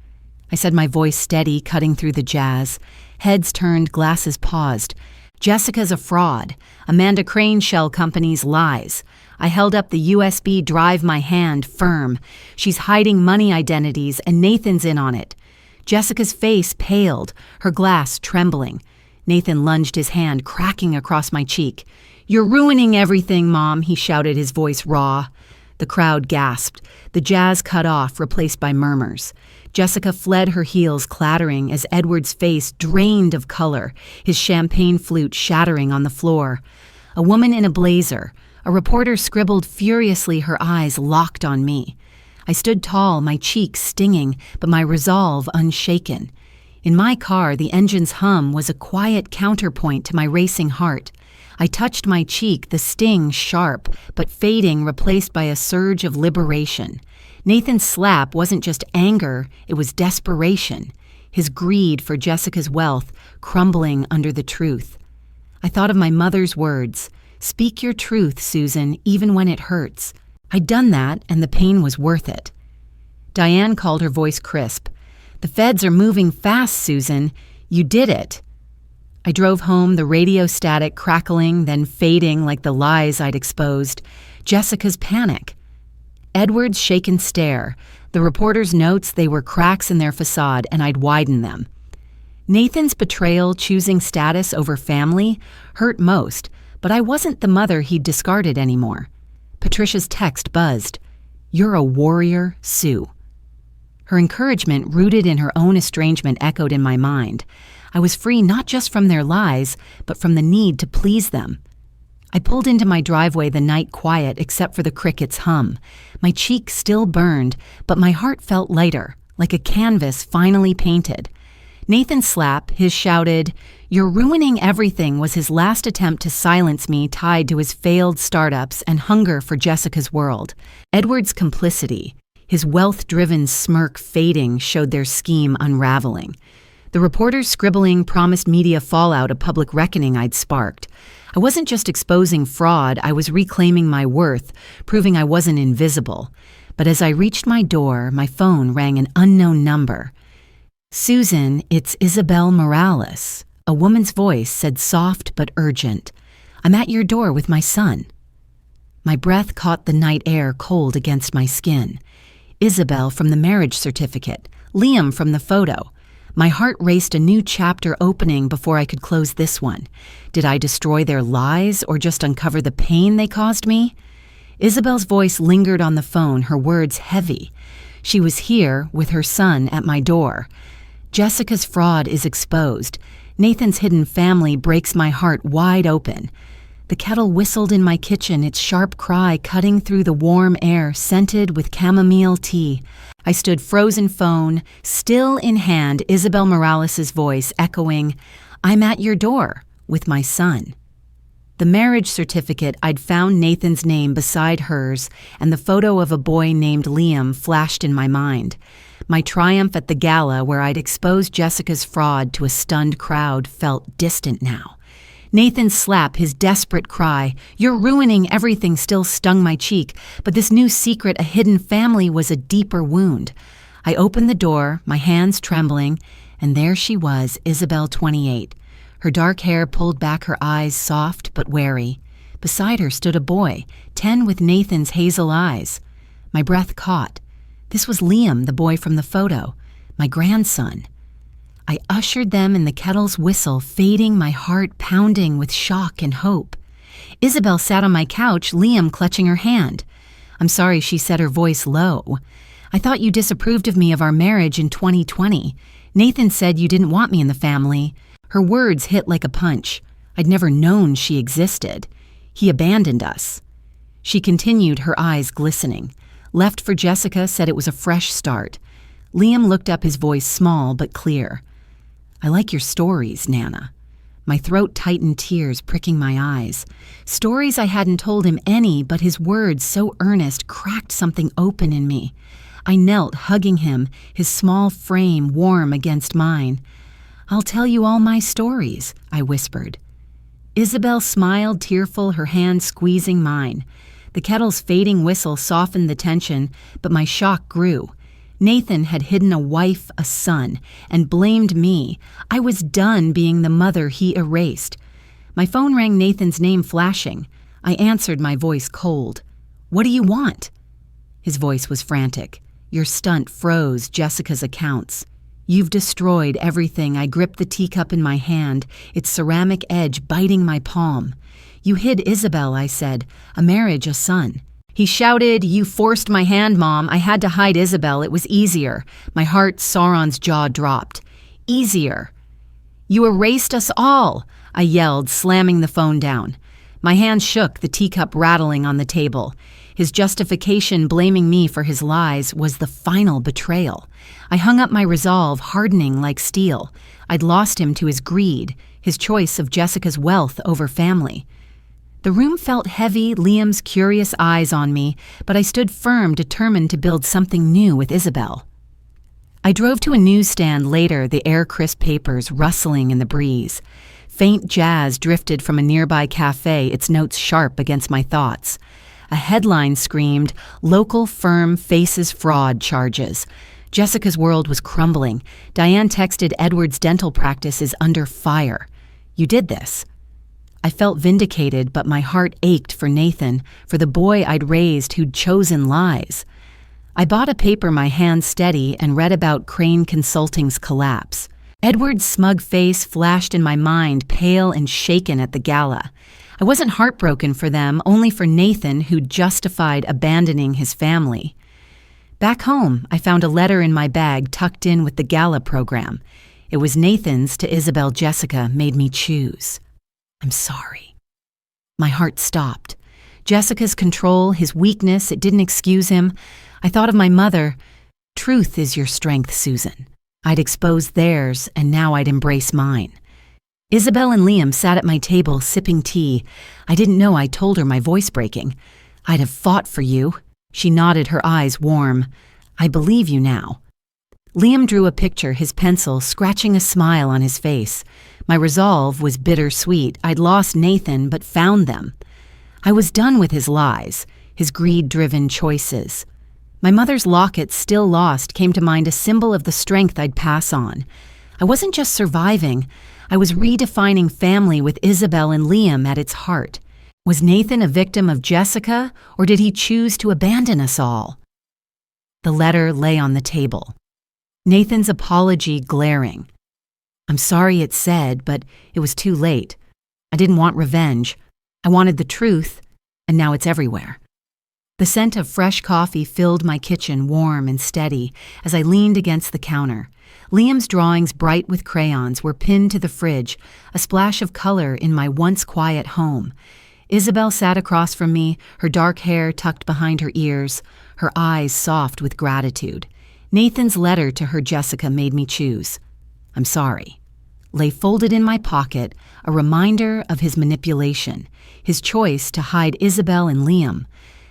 I said, my voice steady, cutting through the jazz. Heads turned, glasses paused. "Jessica's a fraud. Amanda Crane Shell Company's lies." I held up the USB drive, my hand firm. "She's hiding money identities, and Nathan's in on it." Jessica's face paled, her glass trembling. Nathan lunged his hand, cracking across my cheek. "You're ruining everything, Mom," he shouted, his voice raw. The crowd gasped. The jazz cut off, replaced by murmurs. Jessica fled, her heels clattering as Edward's face drained of color, his champagne flute shattering on the floor. A woman in a blazer. A reporter scribbled furiously, her eyes locked on me. I stood tall, my cheeks stinging, but my resolve unshaken. In my car, the engine's hum was a quiet counterpoint to my racing heart. I touched my cheek, the sting sharp, but fading, replaced by a surge of liberation. Nathan's slap wasn't just anger, it was desperation. His greed for Jessica's wealth crumbling under the truth. I thought of my mother's words, "Speak your truth, Susan, even when it hurts." I'd done that, and the pain was worth it. Diane called, her voice crisp. "The feds are moving fast, Susan. You did it." I drove home, the radio static crackling, then fading like the lies I'd exposed. Jessica's panic. Edward's shaken stare. The reporter's notes, they were cracks in their facade, and I'd widen them. Nathan's betrayal, choosing status over family, hurt most, but I wasn't the mother he'd discarded anymore. Patricia's text buzzed. "You're a warrior, Sue." Her encouragement, rooted in her own estrangement, echoed in my mind. I was free not just from their lies, but from the need to please them. I pulled into my driveway, the night quiet except for the crickets' hum. My cheek still burned, but my heart felt lighter, like a canvas finally painted. Nathan's slap, his shouted, "You're ruining everything," was his last attempt to silence me, tied to his failed startups and hunger for Jessica's world. Edward's complicity, his wealth-driven smirk fading, showed their scheme unraveling. The reporter's scribbling promised media fallout, a public reckoning I'd sparked. I wasn't just exposing fraud, I was reclaiming my worth, proving I wasn't invisible. But as I reached my door, my phone rang an unknown number. "Susan, it's Isabel Morales." A woman's voice said, soft but urgent. "I'm at your door with my son." My breath caught the night air cold against my skin. Isabel from the marriage certificate, Liam from the photo. My heart raced, a new chapter opening before I could close this one. Did I destroy their lies or just uncover the pain they caused me? Isabel's voice lingered on the phone, her words heavy. She was here with her son at my door. Jessica's fraud is exposed. Nathan's hidden family breaks my heart wide open. The kettle whistled in my kitchen, its sharp cry cutting through the warm air scented with chamomile tea. I stood frozen phone, still in hand, Isabel Morales' voice echoing, "I'm at your door with my son." The marriage certificate, I'd found Nathan's name beside hers, and the photo of a boy named Liam flashed in my mind. My triumph at the gala where I'd exposed Jessica's fraud to a stunned crowd felt distant now. Nathan's slap, his desperate cry, "You're ruining everything," still stung my cheek, but this new secret, a hidden family, was a deeper wound. I opened the door, my hands trembling, and there she was, Isabel, 28. Her dark hair pulled back, her eyes soft but wary. Beside her stood a boy, 10, with Nathan's hazel eyes. My breath caught. This was Liam, the boy from the photo, my grandson. I ushered them in, the kettle's whistle fading, my heart pounding with shock and hope. Isabel sat on my couch, Liam clutching her hand. "I'm sorry," she said, her voice low. "I thought you disapproved of me, of our marriage in 2020. Nathan said you didn't want me in the family." Her words hit like a punch. I'd never known she existed. "He abandoned us." She continued, her eyes glistening. "Left for Jessica, said it was a fresh start." Liam looked up, his voice small but clear. "I like your stories, Nana." My throat tightened, tears pricking my eyes. Stories I hadn't told him any, but his words, so earnest, cracked something open in me. I knelt, hugging him, his small frame warm against mine. "I'll tell you all my stories," I whispered. Isabel smiled, tearful, her hand squeezing mine. The kettle's fading whistle softened the tension, but my shock grew. Nathan had hidden a wife, a son, and blamed me. I was done being the mother he erased. My phone rang, Nathan's name flashing. I answered, my voice cold. "What do you want?" His voice was frantic. "Your stunt froze Jessica's accounts. You've destroyed everything." I gripped the teacup in my hand, its ceramic edge biting my palm. "You hid Isabel," I said. "A marriage, a son." He shouted, "You forced my hand, Mom. I had to hide Isabel. It was easier." My heart, Sauron's jaw dropped. "Easier." "You erased us all," I yelled, slamming the phone down. My hand shook, the teacup rattling on the table. His justification, blaming me for his lies, was the final betrayal. I hung up my resolve, hardening like steel. I'd lost him to his greed, his choice of Jessica's wealth over family. The room felt heavy, Liam's curious eyes on me, but I stood firm, determined to build something new with Isabel. I drove to a newsstand later, the air-crisp papers rustling in the breeze. Faint jazz drifted from a nearby cafe, its notes sharp against my thoughts. A headline screamed, "Local firm faces fraud charges." Jessica's world was crumbling. Diane texted, "Edward's dental practice is under fire." "You did this." I felt vindicated, but my heart ached for Nathan, for the boy I'd raised who'd chosen lies. I bought a paper, my hand steady, and read about Crane Consulting's collapse. Edward's smug face flashed in my mind, pale and shaken at the gala. I wasn't heartbroken for them, only for Nathan, who'd justified abandoning his family. Back home, I found a letter in my bag tucked in with the gala program. It was Nathan's to Isabel. "Jessica made me choose. I'm sorry." My heart stopped. Jessica's control, his weakness, it didn't excuse him. I thought of my mother. "Truth is your strength, Susan." I'd exposed theirs, and now I'd embrace mine. Isabel and Liam sat at my table, sipping tea. I didn't know I told her, my voice breaking. "I'd have fought for you." She nodded, her eyes warm. "I believe you now." Liam drew a picture, his pencil scratching a smile on his face. My resolve was bittersweet. I'd lost Nathan, but found them. I was done with his lies, his greed-driven choices. My mother's locket, still lost, came to mind, a symbol of the strength I'd pass on. I wasn't just surviving. I was redefining family with Isabel and Liam at its heart. Was Nathan a victim of Jessica, or did he choose to abandon us all? The letter lay on the table. Nathan's apology glaring. "I'm sorry," it said, but it was too late. I didn't want revenge. I wanted the truth, and now it's everywhere. The scent of fresh coffee filled my kitchen warm and steady as I leaned against the counter. Liam's drawings, bright with crayons, were pinned to the fridge, a splash of color in my once quiet home. Isabel sat across from me, her dark hair tucked behind her ears, her eyes soft with gratitude. Nathan's letter to her Jessica made me choose. "I'm sorry." Lay folded in my pocket, a reminder of his manipulation, his choice to hide Isabel and Liam.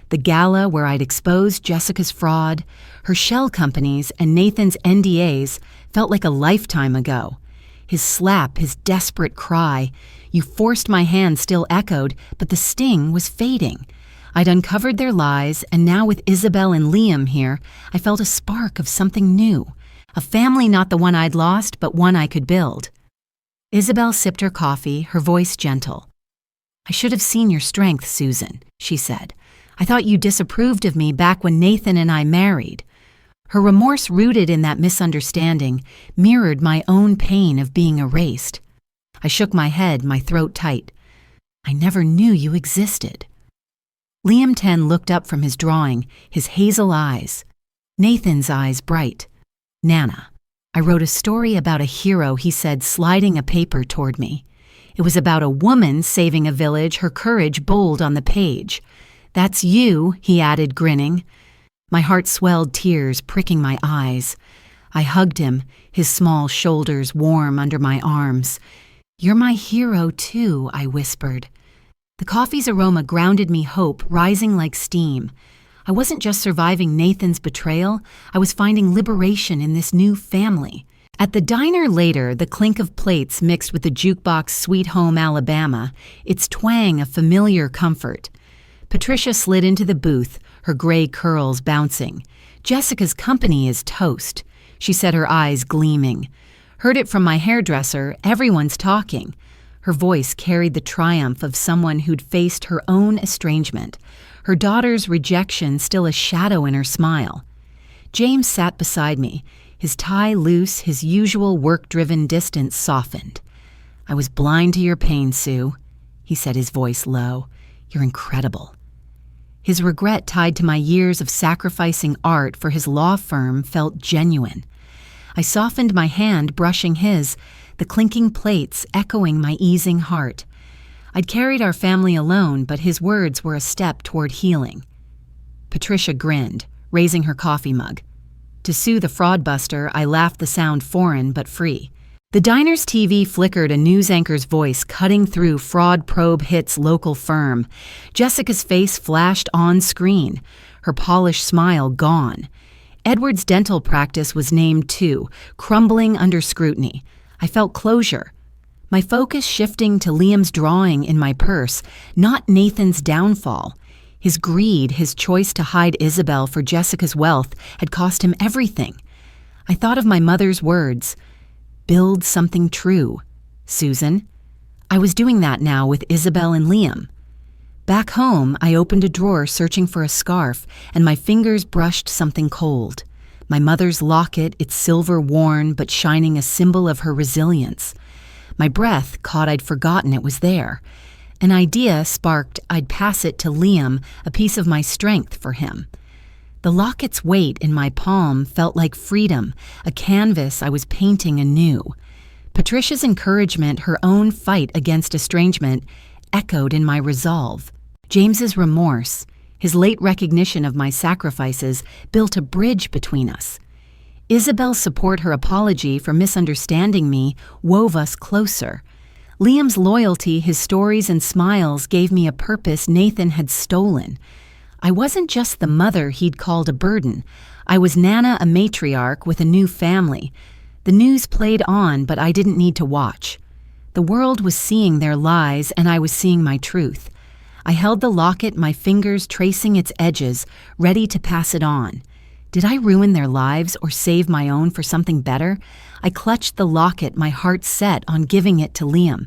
The gala where I'd exposed Jessica's fraud, her shell companies, and Nathan's NDAs felt like a lifetime ago. His slap, his desperate cry, "You forced my hand," still echoed, but the sting was fading. I'd uncovered their lies, and now with Isabel and Liam here, I felt a spark of something new. A family not the one I'd lost, but one I could build. Isabel sipped her coffee, her voice gentle. "I should have seen your strength, Susan," she said. "I thought you disapproved of me back when Nathan and I married." Her remorse, rooted in that misunderstanding, mirrored my own pain of being erased. I shook my head, my throat tight. "I never knew you existed." Liam 10 looked up from his drawing, his hazel eyes. Nathan's eyes bright. "Nana, I wrote a story about a hero," he said, sliding a paper toward me. It was about a woman saving a village, her courage bold on the page. "That's you," he added, grinning. My heart swelled, tears pricking my eyes. I hugged him, his small shoulders warm under my arms. "You're my hero, too," I whispered. The coffee's aroma grounded me, hope rising like steam. I wasn't just surviving Nathan's betrayal, I was finding liberation in this new family. At the diner later, the clink of plates mixed with the jukebox Sweet Home Alabama, its twang of familiar comfort. Patricia slid into the booth, her gray curls bouncing. "Jessica's company is toast," she said, her eyes gleaming. "Heard it from my hairdresser, everyone's talking." Her voice carried the triumph of someone who'd faced her own estrangement, her daughter's rejection still a shadow in her smile. James sat beside me, his tie loose, his usual work-driven distance softened. "I was blind to your pain, Sue," he said, his voice low. "You're incredible." His regret tied to my years of sacrificing art for his law firm felt genuine. I softened my hand, brushing his, the clinking plates echoing my easing heart. I'd carried our family alone, but his words were a step toward healing. Patricia grinned, raising her coffee mug. To Sue the fraudbuster, I laughed, the sound foreign but free. The diner's TV flickered, a news anchor's voice cutting through fraud probe hits local firm. Jessica's face flashed on screen, her polished smile gone. Edward's dental practice was named too, crumbling under scrutiny. I felt closure. My focus shifting to Liam's drawing in my purse, not Nathan's downfall. His greed, his choice to hide Isabel for Jessica's wealth, had cost him everything. I thought of my mother's words. Build something true, Susan. I was doing that now with Isabel and Liam. Back home, I opened a drawer searching for a scarf, and my fingers brushed something cold. My mother's locket, its silver worn but shining, a symbol of her resilience. My breath caught, I'd forgotten it was there. An idea sparked, I'd pass it to Liam, a piece of my strength for him. The locket's weight in my palm felt like freedom, a canvas I was painting anew. Patricia's encouragement, her own fight against estrangement, echoed in my resolve. James's remorse, his late recognition of my sacrifices, built a bridge between us. Isabel's support, her apology for misunderstanding me, wove us closer. Liam's loyalty, his stories and smiles gave me a purpose Nathan had stolen. I wasn't just the mother he'd called a burden. I was Nana, a matriarch with a new family. The news played on, but I didn't need to watch. The world was seeing their lies, and I was seeing my truth. I held the locket, my fingers tracing its edges, ready to pass it on. Did I ruin their lives or save my own for something better? I clutched the locket, my heart set on giving it to Liam.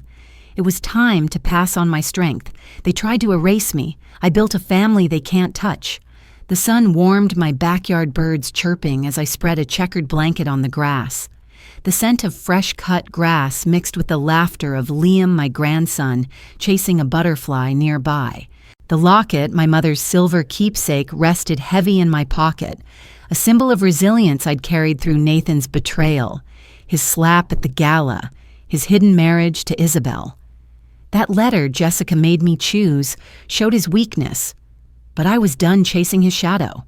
It was time to pass on my strength. They tried to erase me. I built a family they can't touch. The sun warmed my backyard birds chirping as I spread a checkered blanket on the grass. The scent of fresh-cut grass mixed with the laughter of Liam, my grandson, chasing a butterfly nearby. The locket, my mother's silver keepsake, rested heavy in my pocket, a symbol of resilience I'd carried through Nathan's betrayal, his slap at the gala, his hidden marriage to Isabel. That letter Jessica made me choose showed his weakness, but I was done chasing his shadow.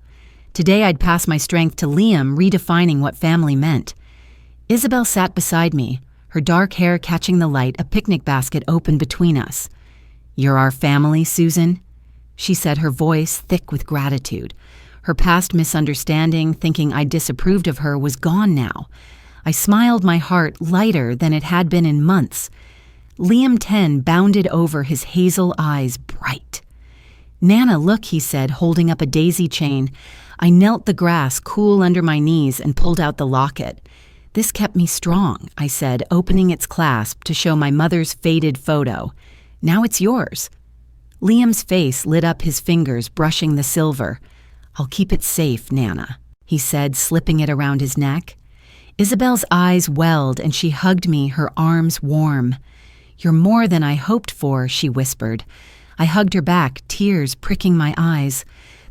Today I'd pass my strength to Liam, redefining what family meant. Isabel sat beside me, her dark hair catching the light, a picnic basket open between us. "You're our family, Susan?" she said, her voice thick with gratitude. Her past misunderstanding, thinking I disapproved of her, was gone now. I smiled, my heart lighter than it had been in months. Liam 10 bounded over, his hazel eyes bright. "Nana, look," he said, holding up a daisy chain. I knelt the grass cool under my knees and pulled out the locket. "This kept me strong," I said, opening its clasp to show my mother's faded photo. "Now it's yours." Liam's face lit up, his fingers brushing the silver. "I'll keep it safe, Nana," he said, slipping it around his neck. Isabel's eyes welled and she hugged me, her arms warm. "You're more than I hoped for," she whispered. I hugged her back, tears pricking my eyes.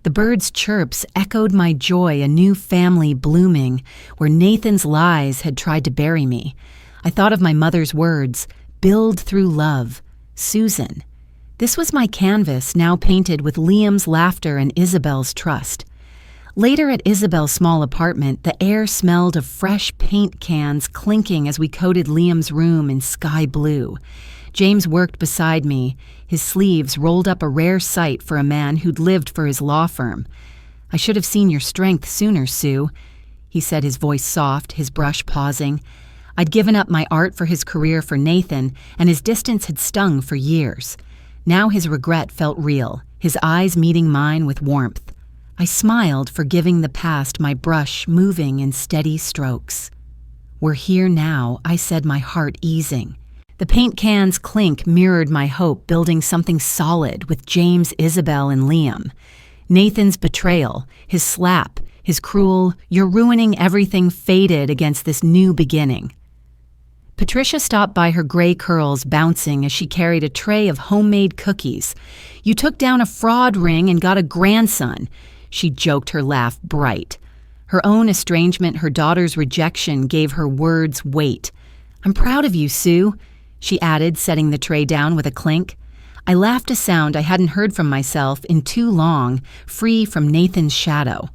The birds' chirps echoed my joy, a new family blooming, where Nathan's lies had tried to bury me. I thought of my mother's words, "Build through love." Susan. This was my canvas, now painted with Liam's laughter and Isabel's trust. Later at Isabel's small apartment, the air smelled of fresh paint cans clinking as we coated Liam's room in sky blue. James worked beside me, his sleeves rolled up, a rare sight for a man who'd lived for his law firm. "I should have seen your strength sooner, Sue," he said, his voice soft, his brush pausing. I'd given up my art for his career for Nathan, and his distance had stung for years. Now his regret felt real, his eyes meeting mine with warmth. I smiled, forgiving the past, my brush moving in steady strokes. "We're here now," I said, my heart easing. The paint can's clink mirrored my hope, building something solid with James, Isabel, and Liam. Nathan's betrayal, his slap, his cruel, "You're ruining everything," faded against this new beginning. Patricia stopped by, her gray curls bouncing as she carried a tray of homemade cookies. "You took down a fraud ring and got a grandson," she joked, her laugh bright. Her own estrangement, her daughter's rejection, gave her words weight. "I'm proud of you, Sue," she added, setting the tray down with a clink. I laughed, a sound I hadn't heard from myself in too long, free from Nathan's shadow.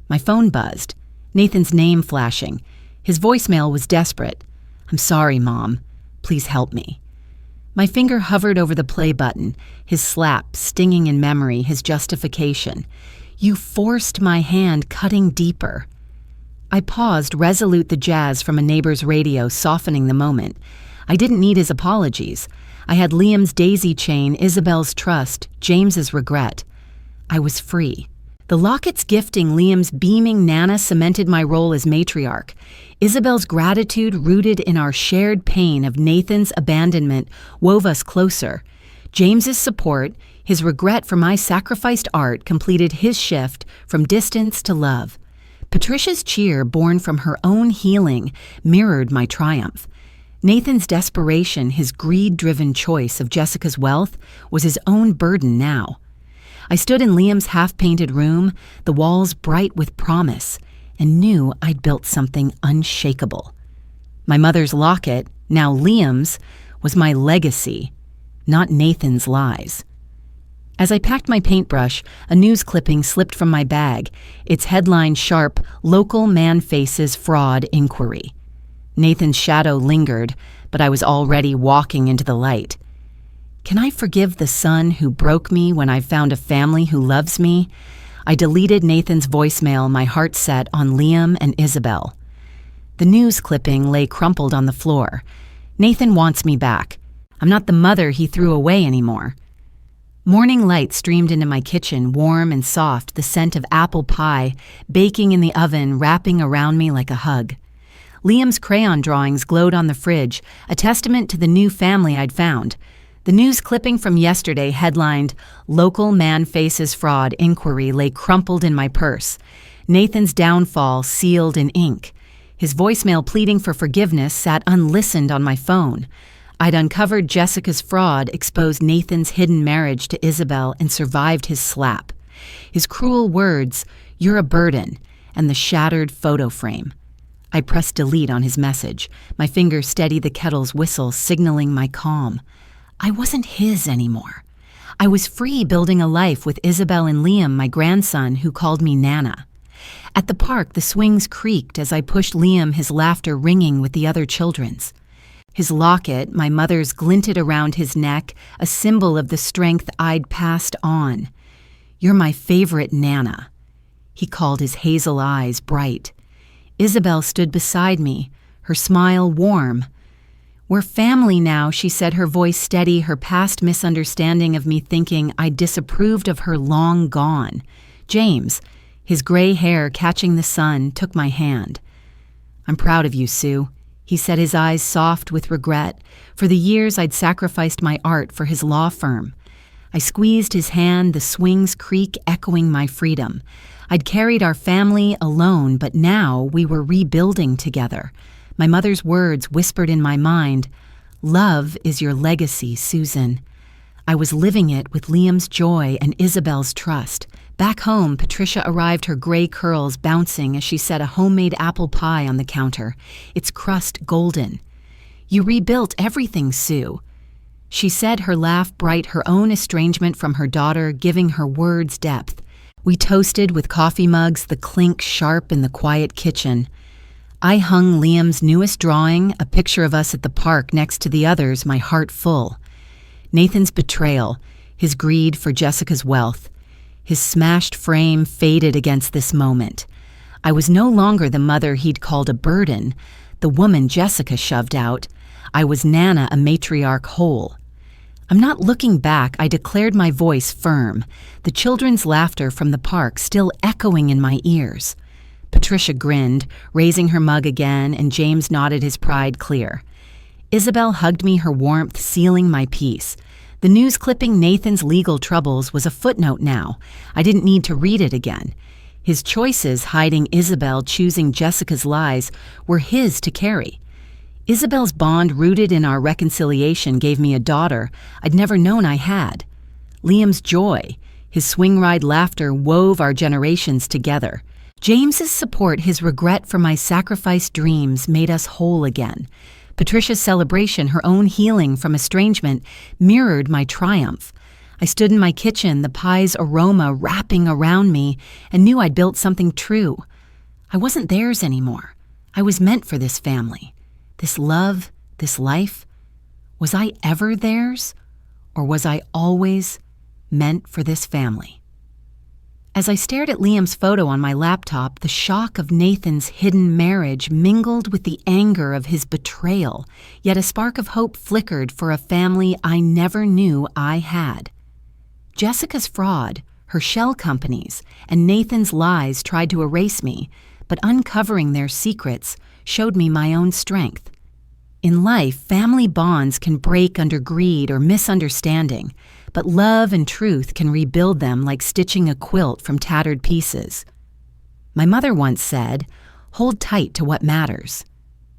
My phone buzzed, Nathan's name flashing. His voicemail was desperate. "I'm sorry, Mom. Please help me." My finger hovered over the play button, his slap stinging in memory, his justification. "You forced my hand, cutting deeper." I paused, resolute, the jazz from a neighbor's radio softening the moment. I didn't need his apologies. I had Liam's daisy chain, Isabel's trust, James's regret. I was free. The locket's gifting, Liam's beaming Nana, cemented my role as matriarch. Isabel's gratitude, rooted in our shared pain of Nathan's abandonment, wove us closer. James's support, his regret for my sacrificed art, completed his shift from distance to love. Patricia's cheer, born from her own healing, mirrored my triumph. Nathan's desperation, his greed-driven choice of Jessica's wealth, was his own burden now. I stood in Liam's half-painted room, the walls bright with promise, and knew I'd built something unshakable. My mother's locket, now Liam's, was my legacy, not Nathan's lies. As I packed my paintbrush, a news clipping slipped from my bag, its headline sharp, "Local Man Faces Fraud Inquiry." Nathan's shadow lingered, but I was already walking into the light. Can I forgive the son who broke me when I've found a family who loves me? I deleted Nathan's voicemail, my heart set on Liam and Isabel. The news clipping lay crumpled on the floor. "Nathan wants me back. I'm not the mother he threw away anymore." Morning light streamed into my kitchen, warm and soft, the scent of apple pie baking in the oven, wrapping around me like a hug. Liam's crayon drawings glowed on the fridge, a testament to the new family I'd found. The news clipping from yesterday, headlined, "Local Man Faces Fraud Inquiry," lay crumpled in my purse. Nathan's downfall sealed in ink. His voicemail pleading for forgiveness sat unlistened on my phone. I'd uncovered Jessica's fraud, exposed Nathan's hidden marriage to Isabel, and survived his slap. His cruel words, "You're a burden," and the shattered photo frame. I pressed delete on his message. My finger steadied the kettle's whistle, signaling my calm. I wasn't his anymore. I was free, building a life with Isabel and Liam, my grandson, who called me Nana. At the park, the swings creaked as I pushed Liam, his laughter ringing with the other children's. His locket, my mother's, glinted around his neck, a symbol of the strength I'd passed on. "You're my favorite Nana." He called, his hazel eyes bright. Isabel stood beside me, her smile warm. "We're family now," she said, her voice steady, her past misunderstanding of me thinking I disapproved of her long gone. James, his gray hair catching the sun, took my hand. "I'm proud of you, Sue," he said, his eyes soft with regret. For the years I'd sacrificed my art for his law firm. I squeezed his hand, the swings creak echoing my freedom. I'd carried our family alone, but now we were rebuilding together. My mother's words whispered in my mind, "Love is your legacy, Susan." I was living it with Liam's joy and Isabel's trust. Back home, Patricia arrived, her gray curls bouncing as she set a homemade apple pie on the counter, its crust golden. "You rebuilt everything, Sue." She said, her laugh bright, her own estrangement from her daughter giving her words depth. We toasted with coffee mugs, the clink sharp in the quiet kitchen. I hung Liam's newest drawing, a picture of us at the park next to the others, my heart full. Nathan's betrayal, his greed for Jessica's wealth. His smashed frame faded against this moment. I was no longer the mother he'd called a burden, the woman Jessica shoved out. I was Nana, a matriarch whole. "I'm not looking back," I declared, my voice firm, the children's laughter from the park still echoing in my ears. Patricia grinned, raising her mug again, and James nodded, his pride clear. Isabel hugged me, her warmth sealing my peace. The news clipping Nathan's legal troubles was a footnote now. I didn't need to read it again. His choices, hiding Isabel, choosing Jessica's lies, were his to carry. Isabel's bond, rooted in our reconciliation, gave me a daughter I'd never known I had. Liam's joy, his swing ride laughter, wove our generations together. James's support, his regret for my sacrificed dreams, made us whole again. Patricia's celebration, her own healing from estrangement, mirrored my triumph. I stood in my kitchen, the pie's aroma wrapping around me, and knew I'd built something true. I wasn't theirs anymore. I was meant for this family. This love, this life. Was I ever theirs? Or was I always meant for this family? As I stared at Liam's photo on my laptop, the shock of Nathan's hidden marriage mingled with the anger of his betrayal, yet a spark of hope flickered for a family I never knew I had. Jessica's fraud, her shell companies, and Nathan's lies tried to erase me, but uncovering their secrets showed me my own strength. In life, family bonds can break under greed or misunderstanding, but love and truth can rebuild them like stitching a quilt from tattered pieces. My mother once said, "Hold tight to what matters."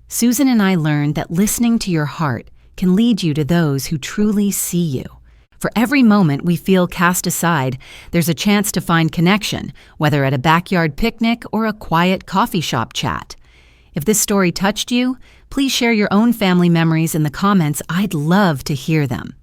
Susan and I learned that listening to your heart can lead you to those who truly see you. For every moment we feel cast aside, there's a chance to find connection, whether at a backyard picnic or a quiet coffee shop chat. If this story touched you, please share your own family memories in the comments. I'd love to hear them.